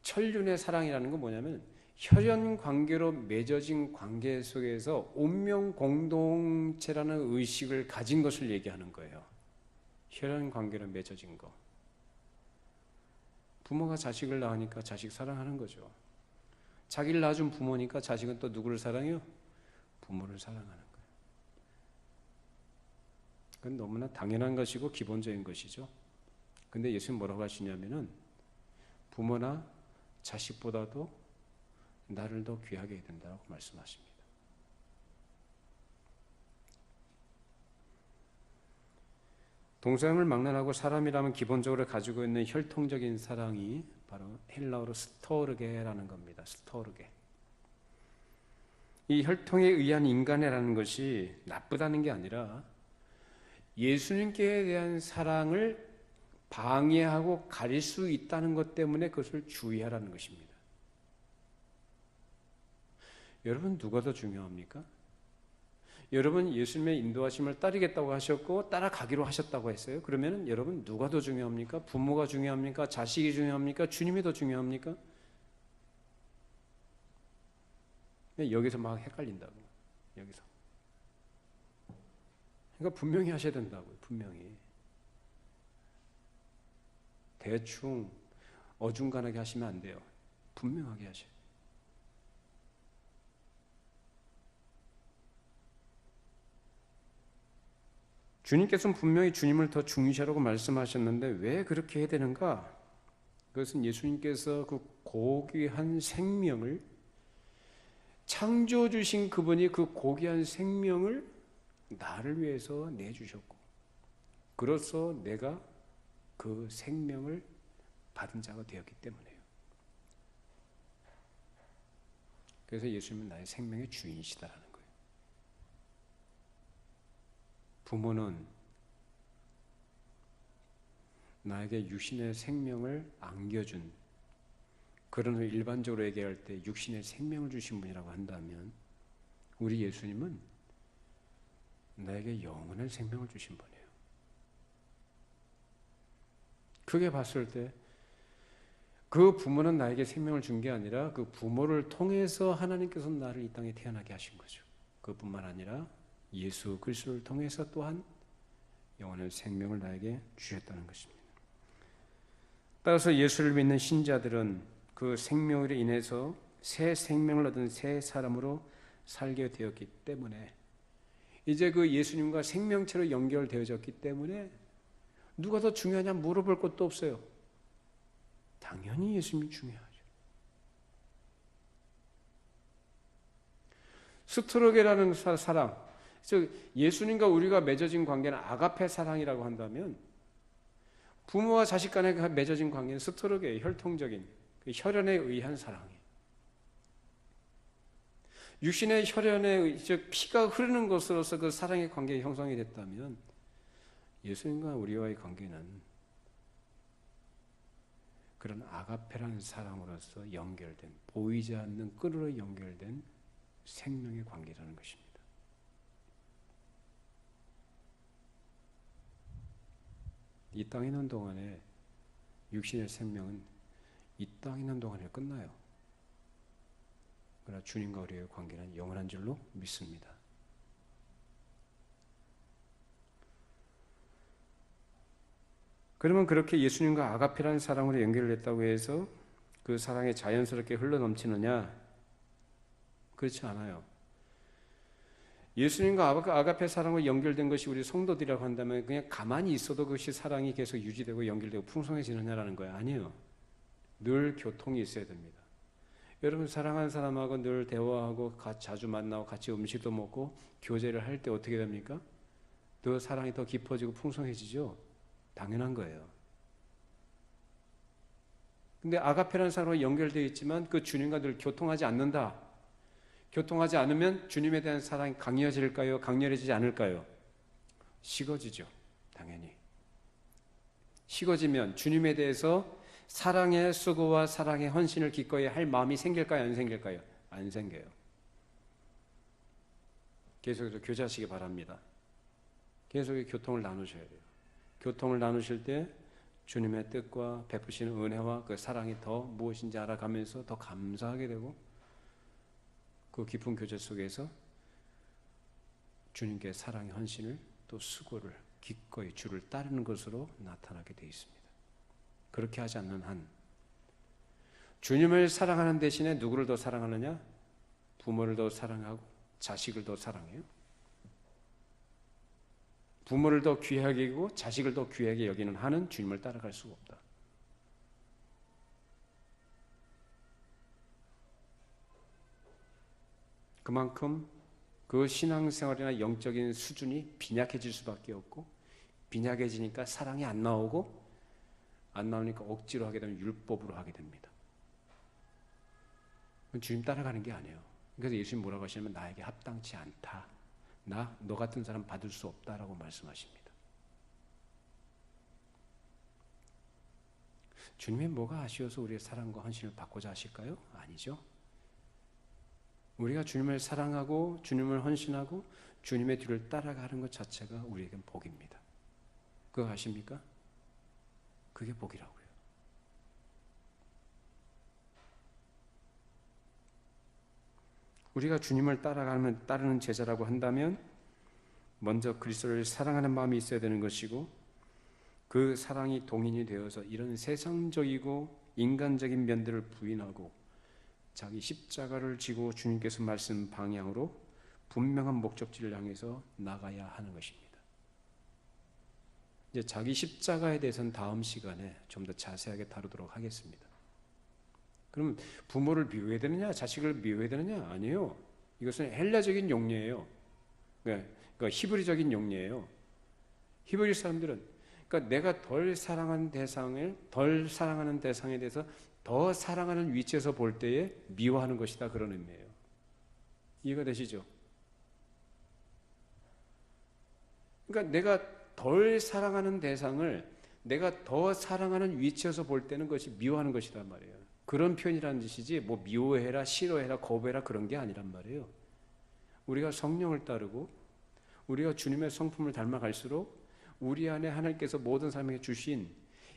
철륜의 사랑이라는 건 뭐냐면 혈연 관계로 맺어진 관계 속에서 운명 공동체라는 의식을 가진 것을 얘기하는 거예요. 혈연 관계로 맺어진 거. 부모가 자식을 낳으니까 자식 사랑하는 거죠. 자기를 낳아준 부모니까 자식은 또 누구를 사랑해요? 부모를 사랑하는 거예요. 그건 너무나 당연한 것이고 기본적인 것이죠. 근데 예수님 뭐라고 하시냐면은 부모나 자식보다도 나를 더 귀하게 해야 된다고 말씀하십니다. 동서양을 막론하고 사람이라면 기본적으로 가지고 있는 혈통적인 사랑이 바로 헬라어로 스토르게라는 겁니다. 스토르게. 이 혈통에 의한 인간이라는 것이 나쁘다는 게 아니라 예수님께 대한 사랑을 방해하고 가릴 수 있다는 것 때문에 그것을 주의하라는 것입니다. 여러분, 누가 더 중요합니까? 여러분, 예수님의 인도하심을 따르겠다고 하셨고 따라가기로 하셨다고 했어요. 그러면 여러분, 누가 더 중요합니까? 부모가 중요합니까? 자식이 중요합니까? 주님이 더 중요합니까? 여기서 막 헷갈린다고. 여기서. 그러니까 분명히 하셔야 된다고요. 분명히. 대충 어중간하게 하시면 안 돼요. 분명하게 하셔야 돼요. 주님께서는 분명히 주님을 더 중시하라고 말씀하셨는데 왜 그렇게 해야 되는가? 그것은 예수님께서 그 고귀한 생명을 창조해 주신 그분이 그 고귀한 생명을 나를 위해서 내주셨고 그로써 내가 그 생명을 받은 자가 되었기 때문에요. 그래서 예수님은 나의 생명의 주인이시다라는 거예요. 부모는 나에게 육신의 생명을 안겨준 그런 후 일반적으로 얘기할 때 육신의 생명을 주신 분이라고 한다면 우리 예수님은 나에게 영원한 생명을 주신 분이에요. 크게 봤을 때 그 부모는 나에게 생명을 준 게 아니라 그 부모를 통해서 하나님께서 나를 이 땅에 태어나게 하신 거죠. 그뿐만 아니라 예수 그리스도를 통해서 또한 영원한 생명을 나에게 주셨다는 것입니다. 따라서 예수를 믿는 신자들은 그 생명으로 인해서 새 생명을 얻은 새 사람으로 살게 되었기 때문에 이제 그 예수님과 생명체로 연결되어졌기 때문에 누가 더 중요하냐 물어볼 것도 없어요. 당연히 예수님이 중요하죠. 스트로게라는 사랑, 즉 예수님과 우리가 맺어진 관계는 아가페 사랑이라고 한다면 부모와 자식 간에 맺어진 관계는 스트로게의 혈통적인 혈연에 의한 사랑이에요. 육신의 혈연에 즉 피가 흐르는 것으로서 그 사랑의 관계가 형성이 됐다면 예수님과 우리와의 관계는 그런 아가페라는 사랑으로서 연결된 보이지 않는 끈으로 연결된 생명의 관계라는 것입니다. 이 땅에 있는 동안에 육신의 생명은 이 땅에 있는 동안에 끝나요. 그러나 주님과 우리의 관계는 영원한 줄로 믿습니다. 그러면 그렇게 예수님과 아가페라는 사랑으로 연결됐다고 해서 그 사랑이 자연스럽게 흘러넘치느냐? 그렇지 않아요. 예수님과 아가페 사랑으로 연결된 것이 우리 성도들이라고 한다면 그냥 가만히 있어도 그것이 사랑이 계속 유지되고 연결되고 풍성해지느냐라는 거예요. 아니에요. 늘 교통이 있어야 됩니다. 여러분 사랑하는 사람하고 늘 대화하고 자주 만나고 같이 음식도 먹고 교제를 할 때 어떻게 됩니까? 더 사랑이 더 깊어지고 풍성해지죠. 당연한 거예요. 근데 아가페라는 사랑으로 연결되어 있지만 그 주님과 늘 교통하지 않는다. 교통하지 않으면 주님에 대한 사랑이 강렬해질까요? 강렬해지지 않을까요? 식어지죠. 당연히. 식어지면 주님에 대해서 사랑의 수고와 사랑의 헌신을 기꺼이 할 마음이 생길까요? 안 생길까요? 안 생겨요. 계속해서 교제하시기 바랍니다. 계속해서 교통을 나누셔야 돼요. 교통을 나누실 때 주님의 뜻과 베푸시는 은혜와 그 사랑이 더 무엇인지 알아가면서 더 감사하게 되고 그 깊은 교제 속에서 주님께 사랑의 헌신을 또 수고를 기꺼이 주를 따르는 것으로 나타나게 되어 있습니다. 그렇게 하지 않는 한 주님을 사랑하는 대신에 누구를 더 사랑하느냐? 부모를 더 사랑하고 자식을 더 사랑해요. 부모를 더 귀하게 여기고 자식을 더 귀하게 여기는 한은 주님을 따라갈 수가 없다. 그만큼 그 신앙생활이나 영적인 수준이 빈약해질 수밖에 없고 빈약해지니까 사랑이 안 나오고 안 나오니까 억지로 하게 되면 율법으로 하게 됩니다. 주님 따라가는 게 아니에요. 그래서 예수님 뭐라고 하시냐면 나에게 합당치 않다. 너 같은 사람 받을 수 없다라고 말씀하십니다. 주님이 뭐가 아쉬워서 우리의 사랑과 헌신을 받고자 하실까요? 아니죠. 우리가 주님을 사랑하고 주님을 헌신하고 주님의 뒤를 따라가는 것 자체가 우리에겐 복입니다. 그거 아십니까? 그게 복이라고요. 우리가 주님을 따르는 제자라고 한다면 먼저 그리스도를 사랑하는 마음이 있어야 되는 것이고 그 사랑이 동인이 되어서 이런 세상적이고 인간적인 면들을 부인하고 자기 십자가를 지고 주님께서 말씀 방향으로 분명한 목적지를 향해서 나가야 하는 것입니다. 이제 자기 십자가에 대해서는 다음 시간에 좀 더 자세하게 다루도록 하겠습니다. 그럼 부모를 미워해야 되느냐? 자식을 미워해야 되느냐? 아니에요. 이것은 헬라적인 용례예요. 그러니까 히브리적인 용례예요. 히브리 사람들은 그러니까 내가 덜 사랑하는 대상에 대해서 더 사랑하는 위치에서 볼 때에 미워하는 것이다 그런 의미예요. 이해가 되시죠? 그러니까 내가 덜 사랑하는 대상을 내가 더 사랑하는 위치에서 볼 때는 그것이 미워하는 것이란 말이에요. 그 그런 표현이라는 뜻이지 뭐 미워해라, 싫어해라, 거부해라 그런 게 아니란 말이에요. 우리가 성령을 따르고 우리가 주님의 성품을 닮아갈수록 우리 안에 하나님께서 모든 사람에게 주신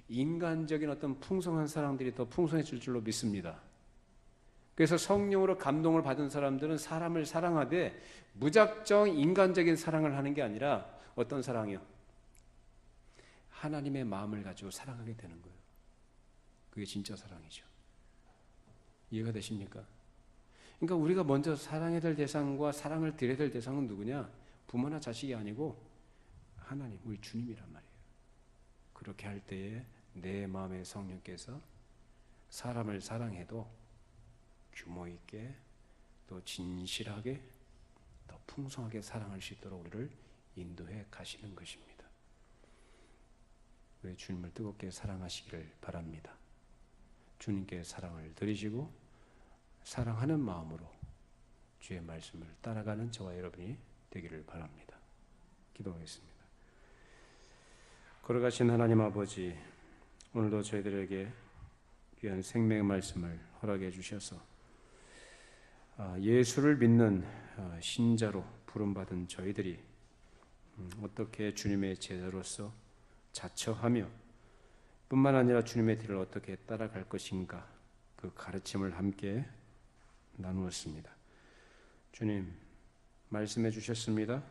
인간적인 어떤 풍성한 사랑들이 더 풍성해질 줄로 믿습니다. 그래서 성령으로 감동을 받은 사람들은 사람을 사랑하되 무작정 인간적인 사랑을 하는 게 아니라 어떤 사랑이요? 하나님의 마음을 가지고 사랑하게 되는 거예요. 그게 진짜 사랑이죠. 이해가 되십니까? 그러니까 우리가 먼저 사랑해야 될 대상과 사랑을 드려야 될 대상은 누구냐? 부모나 자식이 아니고 하나님, 우리 주님이란 말이에요. 그렇게 할 때에 내 마음의 성령께서 사람을 사랑해도 규모 있게 또 진실하게 더 풍성하게 사랑할 수 있도록 우리를 인도해 가시는 것입니다. 우리 주님을 뜨겁게 사랑하시기를 바랍니다. 주님께 사랑을 드리시고 사랑하는 마음으로 주의 말씀을 따라가는 저와 여러분이 되기를 바랍니다. 기도하겠습니다. 걸어가신 하나님 아버지, 오늘도 저희들에게 귀한 생명의 말씀을 허락해 주셔서 예수를 믿는 신자로 부름받은 저희들이 어떻게 주님의 제자로서 자처하며 뿐만 아니라 주님의 뒤를 어떻게 따라갈 것인가, 그 가르침을 함께 나누었습니다. 주님, 말씀해 주셨습니다.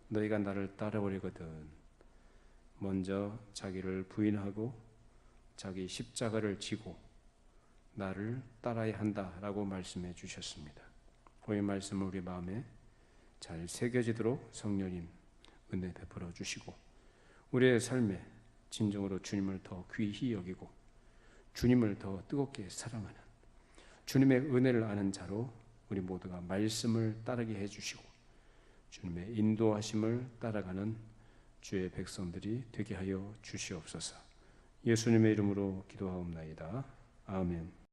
너희가 나를 따라오려거든 먼저 자기를 부인하고 자기 십자가를 지고 나를 따라야 한다라고 말씀해 주셨습니다. 이 말씀을 우리 마음에 잘 새겨지도록 성령님 은혜 베풀어 주시고 우리의 삶에 진정으로 주님을 더 귀히 여기고 주님을 더 뜨겁게 사랑하는 주님의 은혜를 아는 자로 우리 모두가 말씀을 따르게 해주시고 주님의 인도하심을 따라가는 주의 백성들이 되게 하여 주시옵소서. 예수님의 이름으로 기도하옵나이다. 아멘.